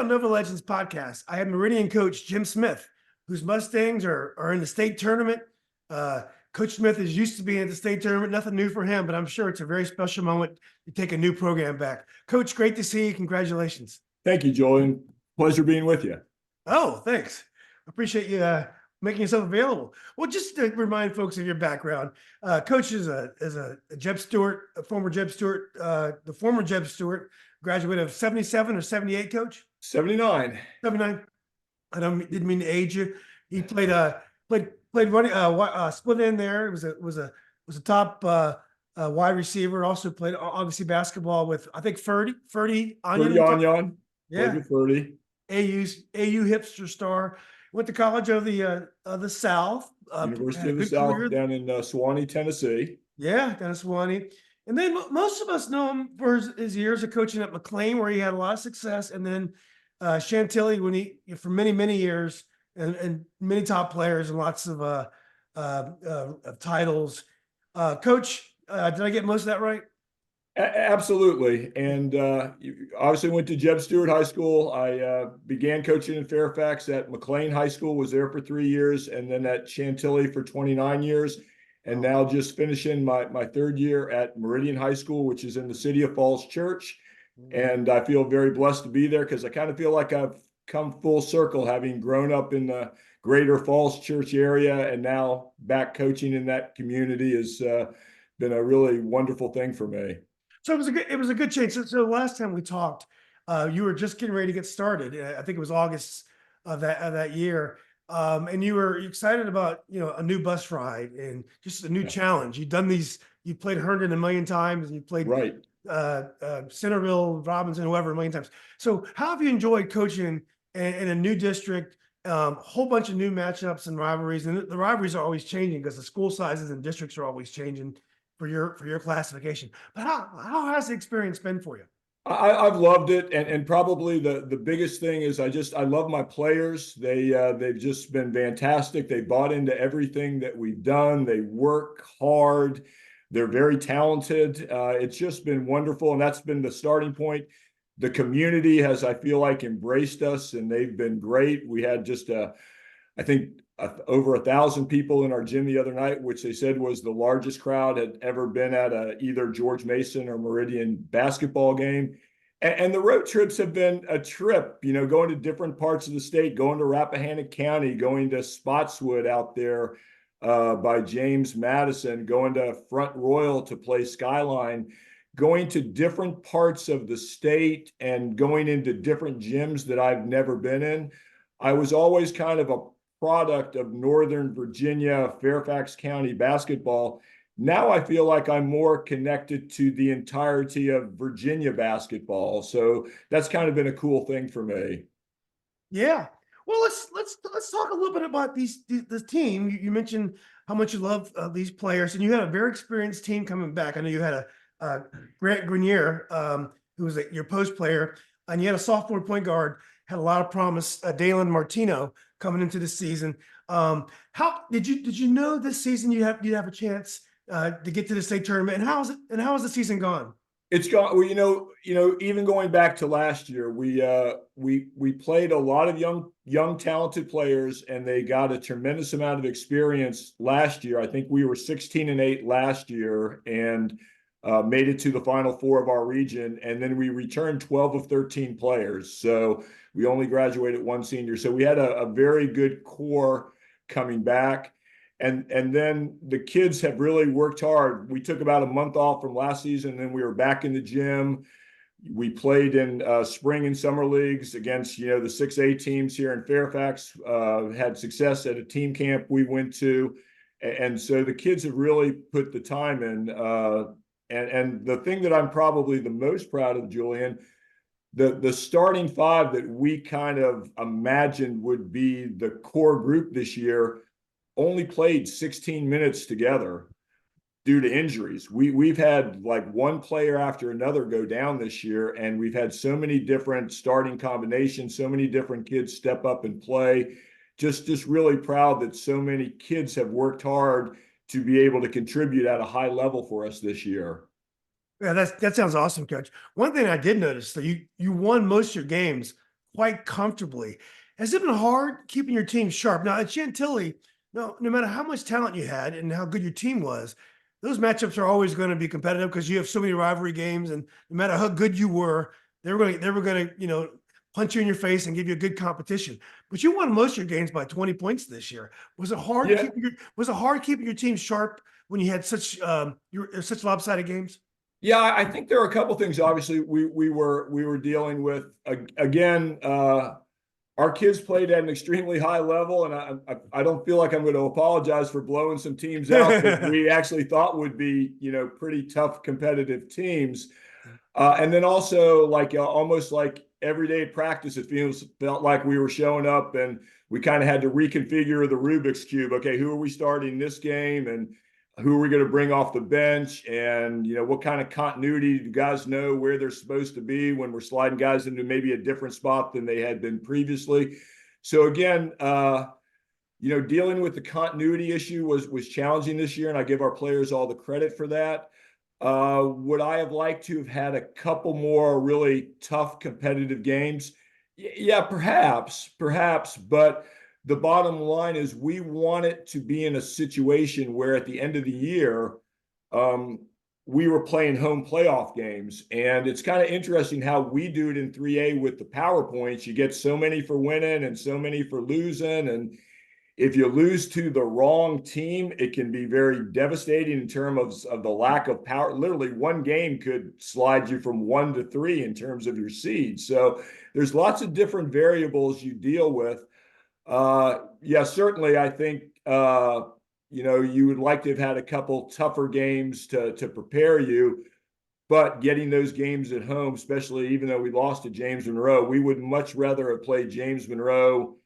on Nova Legends podcast, I have Meridian coach Jim Smith, whose Mustangs are in the state tournament. Coach Smith is used to being at the state tournament, nothing new for him, but I'm sure it's a very special moment to take a new program back. Coach, great to see you. Congratulations. Thank you, Julian. Pleasure being with you. Oh, thanks. Appreciate you making yourself available. Well, just to remind folks of your background, Coach is a Jeb Stewart, a former Jeb Stewart, the former Jeb Stewart graduate of 77 or 78, Coach? 79. 79. Didn't mean to age you. He played running split in there. It was a top wide receiver. Also played obviously basketball with I think Ferdy Onion. Yeah. Played with Ferdy. AU hipster star. Went to college of the South. University of the South down in Sewanee, Tennessee. Yeah, down in Sewanee. And then most of us know him for his years of coaching at McLean, where he had a lot of success. And then Chantilly, when he for many years and many top players and lots of titles. Coach, did I get most of that right? Absolutely. And obviously went to Jeb Stewart High School. I began coaching in Fairfax at McLean High School, was there for 3 years, and then at Chantilly for 29 years. And now just finishing my third year at Meridian High School, which is in the city of Falls Church. And I feel very blessed to be there because I kind of feel like I've come full circle, having grown up in the greater Falls Church area and now back coaching in that community has been a really wonderful thing for me. So it was a good change. So last time we talked, you were just getting ready to get started. I think it was August of that year, and you were excited about a new bus ride and just a new challenge. You played Herndon a million times, and you played right. Centerville, Robinson, whoever a million times. So how have you enjoyed coaching in a new district? Whole bunch of new matchups and rivalries, and the rivalries are always changing because the school sizes and districts are always changing for your classification. But how has the experience been for you? I've loved it, and probably the biggest thing is I love my players. They've just been fantastic. They bought into everything that we've done. They work hard. They're very talented. It's just been wonderful, and that's been the starting point. The community has, I feel like, embraced us, and they've been great. We had just I think over 1,000 people in our gym the other night, which they said was the largest crowd had ever been at either George Mason or Meridian basketball game. And the road trips have been a trip, going to different parts of the state, going to Rappahannock County, going to Spotswood out there by James Madison, going to Front Royal to play Skyline, going to different parts of the state and going into different gyms that I've never been in. I was always kind of a product of Northern Virginia, Fairfax County basketball. Now I feel like I'm more connected to the entirety of Virginia basketball. So that's kind of been a cool thing for me. Yeah. Well, let's talk a little bit about this team. You mentioned how much you love these players, and you had a very experienced team coming back. I know you had a Grant Grenier, who was your post player, and you had a sophomore point guard, had a lot of promise, Dalen Martino, coming into the season. How did you know this season you'd have a chance to get to the state tournament? And how has the season gone? It's gone. Well, even going back to last year, we played a lot of young talented players, and they got a tremendous amount of experience last year. I think we were 16-8 last year, and made it to the Final Four of our region, and then we returned 12 of 13 players. So we only graduated one senior. So we had a very good core coming back. And then the kids have really worked hard. We took about a month off from last season, and then we were back in the gym. We played in spring and summer leagues against, the 6A teams here in Fairfax, had success at a team camp we went to. And so the kids have really put the time in. And the thing that I'm probably the most proud of, Julian, the starting five that we kind of imagined would be the core group this year only played 16 minutes together due to injuries. We've had like one player after another go down this year, and we've had so many different starting combinations, so many different kids step up and play. Just really proud that so many kids have worked hard to be able to contribute at a high level for us this year. Yeah, that sounds awesome, Coach. One thing I did notice that you won most of your games quite comfortably. Has it been hard keeping your team sharp? Now at Chantilly, no matter how much talent you had and how good your team was, those matchups are always going to be competitive because you have so many rivalry games, and no matter how good you were, they were going to punch you in your face and give you a good competition. But you won most of your games by 20 points this year. Yeah, Was it hard keeping your team sharp when you had such lopsided games? yeah, I think there are a couple things. Obviously, we were dealing with again. Our kids played at an extremely high level, and I don't feel like I'm going to apologize for blowing some teams out that we actually thought would be pretty tough competitive teams. And then also like almost like everyday practice, felt like we were showing up and we kind of had to reconfigure the Rubik's cube. Okay, who are we starting this game, and who are we going to bring off the bench, and what kind of continuity do guys know where they're supposed to be when we're sliding guys into maybe a different spot than they had been previously. So again, dealing with the continuity issue was challenging this year, and I give our players all the credit for that. Would I have liked to have had a couple more really tough competitive games? Yeah, perhaps. But the bottom line is we want it to be in a situation where at the end of the year, um, we were playing home playoff games. And it's kind of interesting how we do it in 3A with the PowerPoints. You get so many for winning and so many for losing. And if you lose to the wrong team, it can be very devastating in terms of the lack of power. Literally, one game could slide you from 1 to 3 in terms of your seed. So there's lots of different variables you deal with. Yeah, certainly, I think you would like to have had a couple tougher games to prepare you. But getting those games at home, especially even though we lost to James Monroe, we would much rather have played James Monroe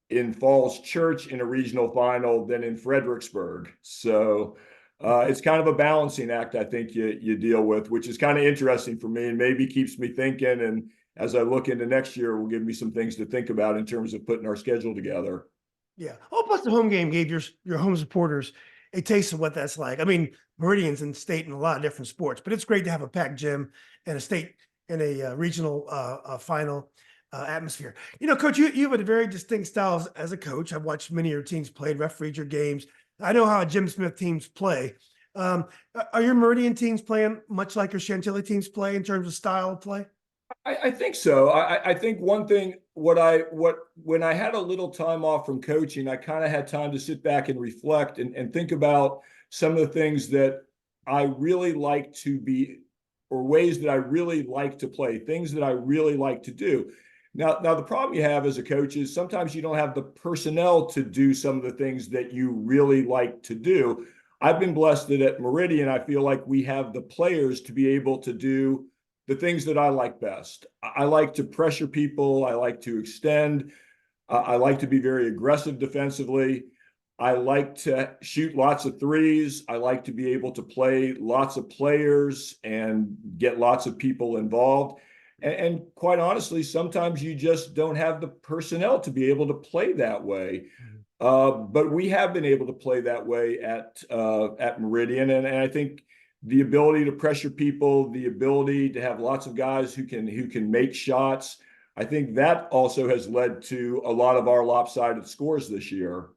in Falls Church in a regional final than in Fredericksburg. So it's kind of a balancing act, I think you deal with, which is kind of interesting for me and maybe keeps me thinking. And as I look into next year, will give me some things to think about in terms of putting our schedule together. Yeah. Oh, plus the home game gave your home supporters a taste of what that's like. I mean, Meridian's in state in a lot of different sports, but it's great to have a packed gym and a state and a regional final atmosphere. Coach, you have a very distinct style as a coach. I've watched many of your teams play, refereed your games. I know how Jim Smith teams play. Are your Meridian teams playing much like your Chantilly teams play in terms of style of play? I think so. I think one thing when I had a little time off from coaching, I kind of had time to sit back and reflect and think about some of the things that I really like to be, or ways that I really like to play, things that I really like to do. Now the problem you have as a coach is sometimes you don't have the personnel to do some of the things that you really like to do. I've been blessed that at Meridian, I feel like we have the players to be able to do the things that I like best. I like to pressure people. I like to extend. I like to be very aggressive defensively. I like to shoot lots of threes. I like to be able to play lots of players and get lots of people involved. And quite honestly, sometimes you just don't have the personnel to be able to play that way. But we have been able to play that way at Meridian, and I think the ability to pressure people, the ability to have lots of guys who can make shots. I think that also has led to a lot of our lopsided scores this year.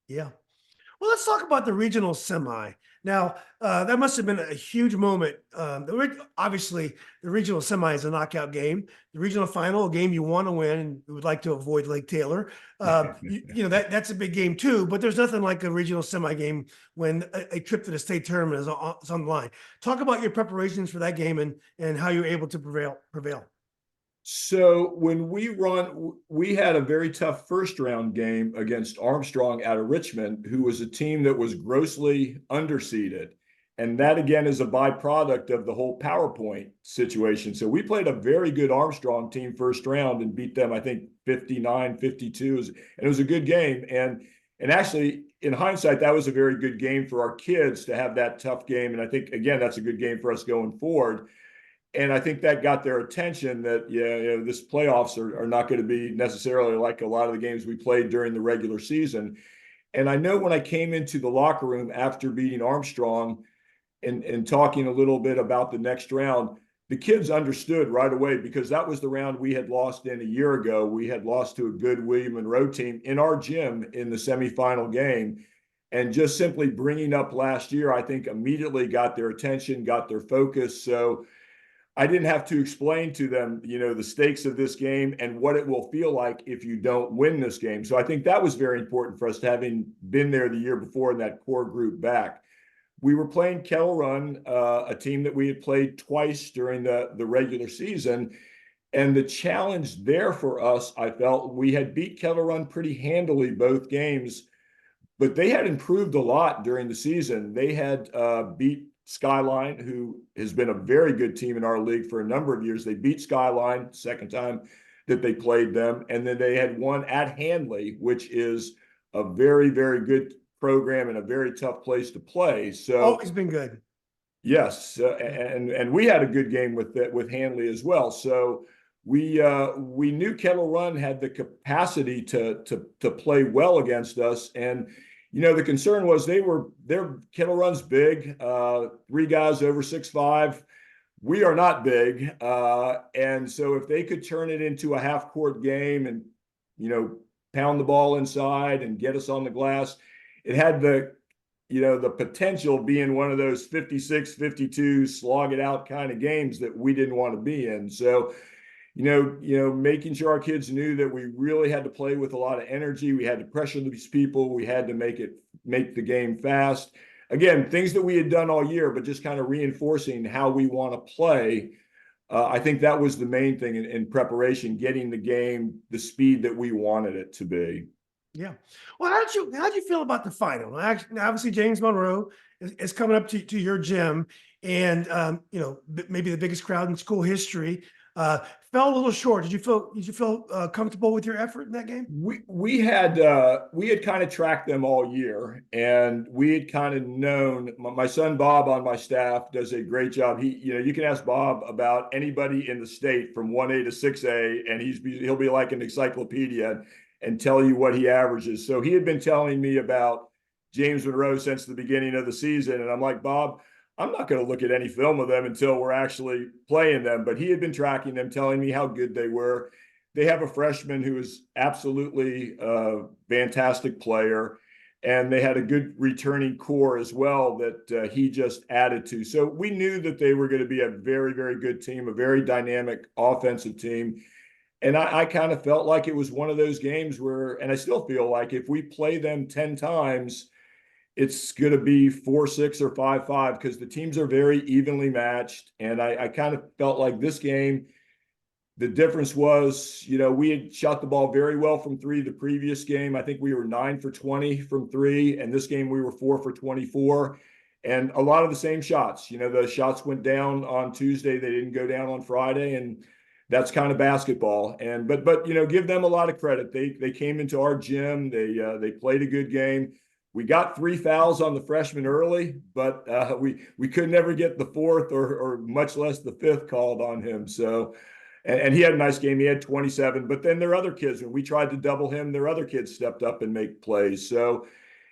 Yeah. Well, let's talk about the regional semi. Now, that must have been a huge moment. Obviously, the regional semi is a knockout game. The regional final, a game you want to win, and we would like to avoid Lake Taylor. That's a big game too. But there's nothing like a regional semi game when a trip to the state tournament is on the line. Talk about your preparations for that game and how you're able to prevail. So when we had a very tough first round game against Armstrong out of Richmond, who was a team that was grossly underseeded. And that again is a byproduct of the whole PowerPoint situation. So we played a very good Armstrong team first round and beat them, I think 59-52. And it was a good game. And actually, in hindsight, that was a very good game for our kids to have that tough game. And I think again, that's a good game for us going forward. And I think that got their attention that, this playoffs are not going to be necessarily like a lot of the games we played during the regular season. And I know when I came into the locker room after beating Armstrong and talking a little bit about the next round, the kids understood right away because that was the round we had lost in a year ago. We had lost to a good William Monroe team in our gym in the semifinal game. And just simply bringing up last year, I think immediately got their attention, got their focus. So I didn't have to explain to them, the stakes of this game and what it will feel like if you don't win this game. So I think that was very important for us to having been there the year before in that core group back. We were playing Kettle Run, a team that we had played twice during the regular season. And the challenge there for us, I felt we had beat Kettle Run pretty handily both games, but they had improved a lot during the season. They had beat Skyline, who has been a very good team in our league for a number of years. They beat Skyline second time that they played them, and then they had won at Handley, which is a very, very good program and a very tough place to play. So Always been good. yes, and we had a good game with Handley as well. So we knew Kettle Run had the capacity to play well against us, and the concern was their Kettle Run's big, three guys over 6'5". We are not big, and so if they could turn it into a half court game and pound the ball inside and get us on the glass, it had the potential being one of those 56, 52 slog it out kind of games that we didn't want to be in. So, making sure our kids knew that we really had to play with a lot of energy. We had to pressure these people. We had to make the game fast. Again, things that we had done all year, but just kind of reinforcing how we want to play. I think that was the main thing in preparation, getting the game the speed that we wanted it to be. Yeah. Well, how did you feel about the final? Actually, obviously, James Monroe is coming up to your gym, and maybe the biggest crowd in school history. Fell a little short. Did you feel comfortable with your effort in that game? We had kind of tracked them all year, and we had kind of known. My son Bob on my staff does a great job. You can ask Bob about anybody in the state from 1A to 6A, and he'll be like an encyclopedia and tell you what he averages. So he had been telling me about James Monroe since the beginning of the season, and I'm like, Bob, I'm not going to look at any film of them until we're actually playing them. But he had been tracking them, telling me how good they were. They have a freshman who is absolutely a fantastic player, and they had a good returning core as well that he just added to. So we knew that they were going to be a very, very good team, a very dynamic offensive team. And I kind of felt like it was one of those games where, and I still feel like if we play them 10 times, it's going to be 4-6 or 5-5 because the teams are very evenly matched. And I kind of felt like this game, the difference was, we had shot the ball very well from three the previous game. I think we were 9 for 20 from three. And this game, we were 4 for 24. And a lot of the same shots. The shots went down on Tuesday. They didn't go down on Friday. And that's kind of basketball. And but give them a lot of credit. They came into our gym. They played a good game. We got 3 fouls on the freshman early, but we could never get the fourth or much less the fifth called on him. So, and he had a nice game. He had 27. But then their other kids, when we tried to double him, their other kids stepped up and make plays. So,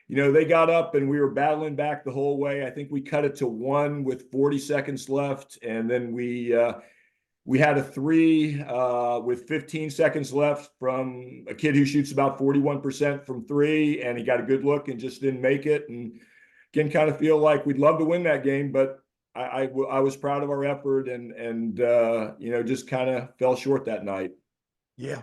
they got up and we were battling back the whole way. I think we cut it to 1 with 40 seconds left, and then we had a three with 15 seconds left from a kid who shoots about 41% from three, and he got a good look and just didn't make it. And again, kind of feel like we'd love to win that game, but I was proud of our effort and just kind of fell short that night. Yeah.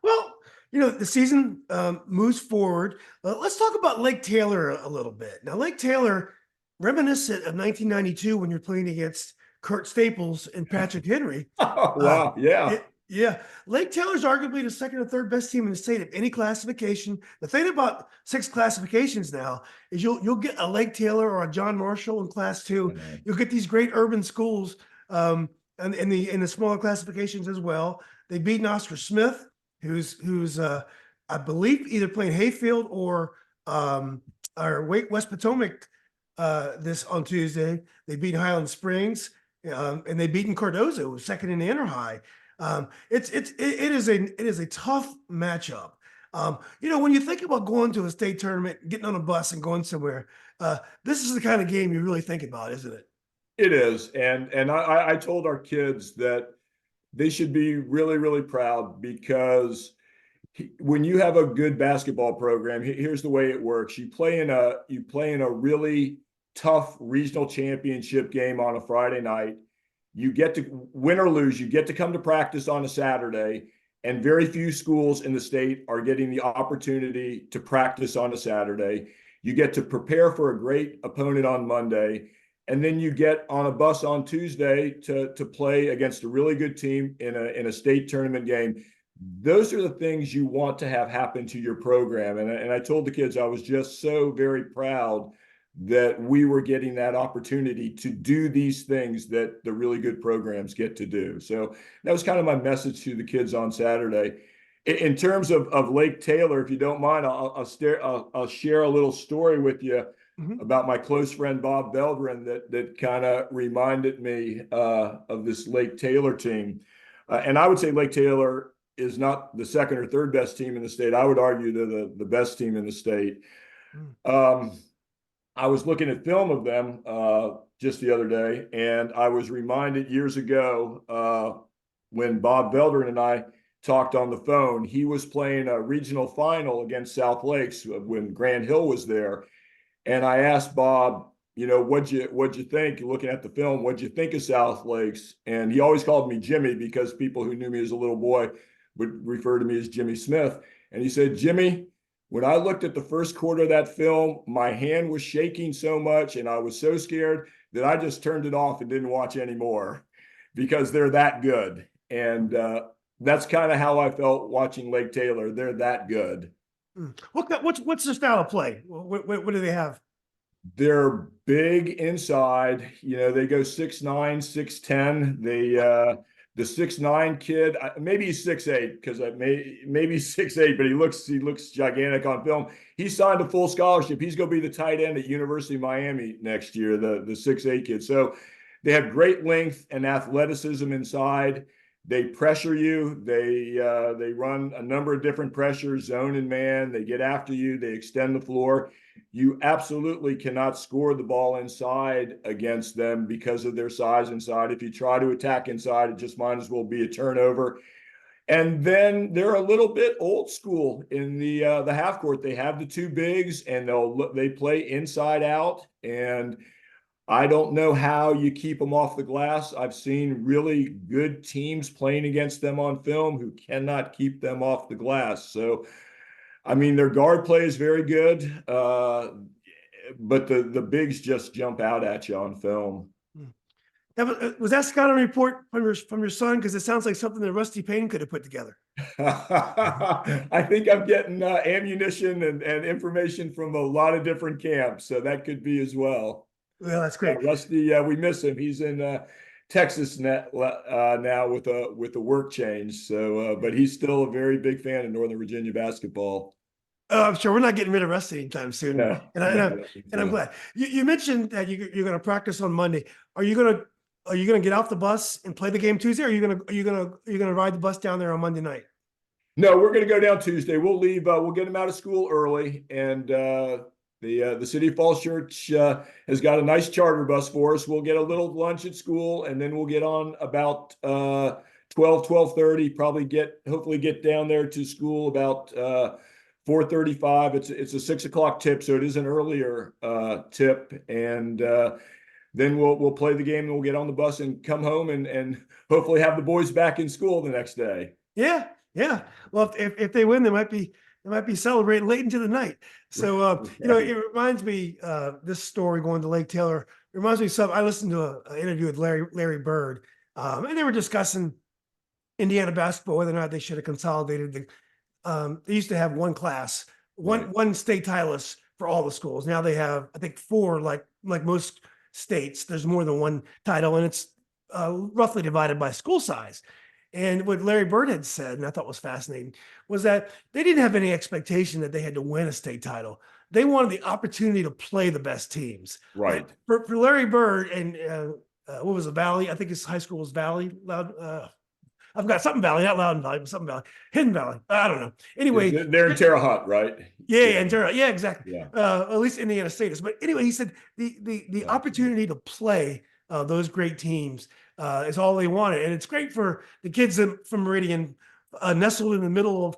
Well, the season moves forward. Let's talk about Lake Taylor a little bit. Now, Lake Taylor, reminiscent of 1992 when you're playing against Kurt Staples and Patrick Henry. Oh, wow. Yeah. Yeah. Lake Taylor's arguably the second or third best team in the state of any classification. The thing about 6 classifications now is you'll get a Lake Taylor or a John Marshall in class 2. You'll get these great urban schools and in the smaller classifications as well. They've beaten Oscar Smith, who's I believe either playing Hayfield or West Potomac this on Tuesday. They beat Highland Springs. And they beaten Cardozo, who was second in the inter high. It is a tough matchup. When you think about going to a state tournament, getting on a bus and going somewhere, this is the kind of game you really think about, isn't it? It is, and I told our kids that they should be really, really proud because when you have a good basketball program, here's the way it works. You play in a really tough regional championship game on a Friday night. You get to win or lose, you get to come to practice on a Saturday, and very few schools in the state are getting the opportunity to practice on a Saturday. You get to prepare for a great opponent on Monday, and then you get on a bus on Tuesday to play against a really good team in a state tournament game. Those are the things you want to have happen to your program. And I told the kids I was just so very proud that we were getting that opportunity to do these things that the really good programs get to do. So that was kind of my message to the kids on Saturday. In terms of Lake Taylor, if you don't mind, I'll share a little story with you Mhm. about my close friend Bob Veldrin that kind of reminded me of this Lake Taylor team. And I would say Lake Taylor is not the second or third best team in the state. I would argue they're the best team in the state. Mm. Um, I was looking at film of them just the other day, and I was reminded years ago when Bob Veldrin and I talked on the phone. He was playing a regional final against South Lakes when Grant Hill was there, and I asked Bob, what'd you think looking at the film? What'd you think of South Lakes? And he always called me Jimmy because people who knew me as a little boy would refer to me as Jimmy Smith. And he said, Jimmy, when I looked at the first quarter of that film, my hand was shaking so much and I was so scared that I just turned it off and didn't watch anymore because they're that good. And that's kind of how I felt watching Lake Taylor. They're that good. Mm. What's their style of play? What do they have? They're big inside. They go 6'9", 6'10". The 6'9" kid, maybe he's 6'8", because maybe he's 6'8", but he looks gigantic on film. He signed a full scholarship. He's going to be the tight end at University of Miami next year, the 6'8" kid. So they have great length and athleticism inside. They pressure you. They run a number of different pressures, zone and man. They get after you. They extend the floor. You absolutely cannot score the ball inside against them because of their size inside. If you try to attack inside, it just might as well be a turnover. And then they're a little bit old school in the half court. They have the two bigs, and they play inside out. And I don't know how you keep them off the glass. I've seen really good teams playing against them on film who cannot keep them off the glass. So I mean, their guard play is very good, but the bigs just jump out at you on film. Mm. Was that scouting report from your son? Because it sounds like something that Rusty Payne could have put together. I think I'm getting ammunition and information from a lot of different camps, so that could be as well. Well, that's great. Rusty, we miss him. He's in Texas now with a work change. So, but he's still a very big fan of Northern Virginia basketball. I'm sure we're not getting rid of Rusty anytime soon. No, And I'm glad you mentioned that you're going to practice on Monday. Are you going to get off the bus and play the game Tuesday? Or are you going to ride the bus down there on Monday night? No, we're going to go down Tuesday. We'll leave. We'll get them out of school early, and the City of Falls Church has got a nice charter bus for us. We'll get a little lunch at school, and then we'll get on about 12:30. Hopefully get down there to school about 4:35. It's a 6 o'clock tip, so it is an earlier tip, and then we'll play the game, and we'll get on the bus and come home, and hopefully have the boys back in school the next day. Yeah, yeah. Well, if they win, they might be celebrating late into the night. So it reminds me this story going to Lake Taylor reminds me of something. I listened to an interview with Larry Bird, and they were discussing Indiana basketball, whether or not they should have consolidated they used to have one class, one state titleist for all the schools. Now they have, I think, four, like most states. There's more than one title, and it's roughly divided by school size. And what Larry Bird had said, and I thought was fascinating, was that they didn't have any expectation that they had to win a state title. They wanted the opportunity to play the best teams. Right. For Larry Bird and what was the Valley? I think his high school was Valley. I've got something Valley, not Loudon Valley, but something Valley, Hidden Valley. I don't know. Anyway, they're in Terre Haute, right? Yeah, and Terre, yeah, exactly. Yeah. At least Indiana State is. But anyway, he said the opportunity to play those great teams is all they wanted. And it's great for the kids from Meridian, nestled in the middle of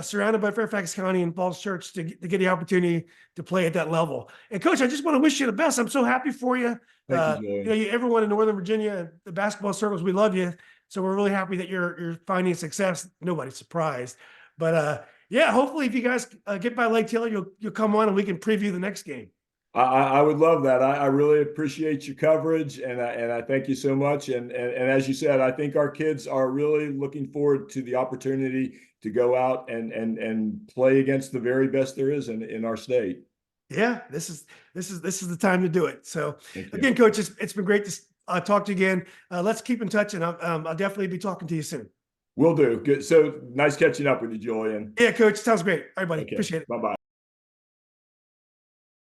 surrounded by Fairfax County and Falls Church to get the opportunity to play at that level. And coach, I just want to wish you the best. I'm so happy for you. Thank you, Julian. Everyone in Northern Virginia, the basketball circles, we love you. So we're really happy that you're finding success. Nobody's surprised, but yeah, hopefully if you guys get by Lake Taylor, you'll come on and we can preview the next game. I would love that. I really appreciate your coverage, and I thank you so much. And as you said, I think our kids are really looking forward to the opportunity to go out and play against the very best there is in our state. Yeah, this is the time to do it. So Thank you. again, coach, it's been great to talk to you again. Let's keep in touch, and I'll definitely be talking to you soon. Will do. Good. So nice catching up with you, Julian. Yeah, coach, sounds great. All right, buddy. Okay. Appreciate it. Bye-bye.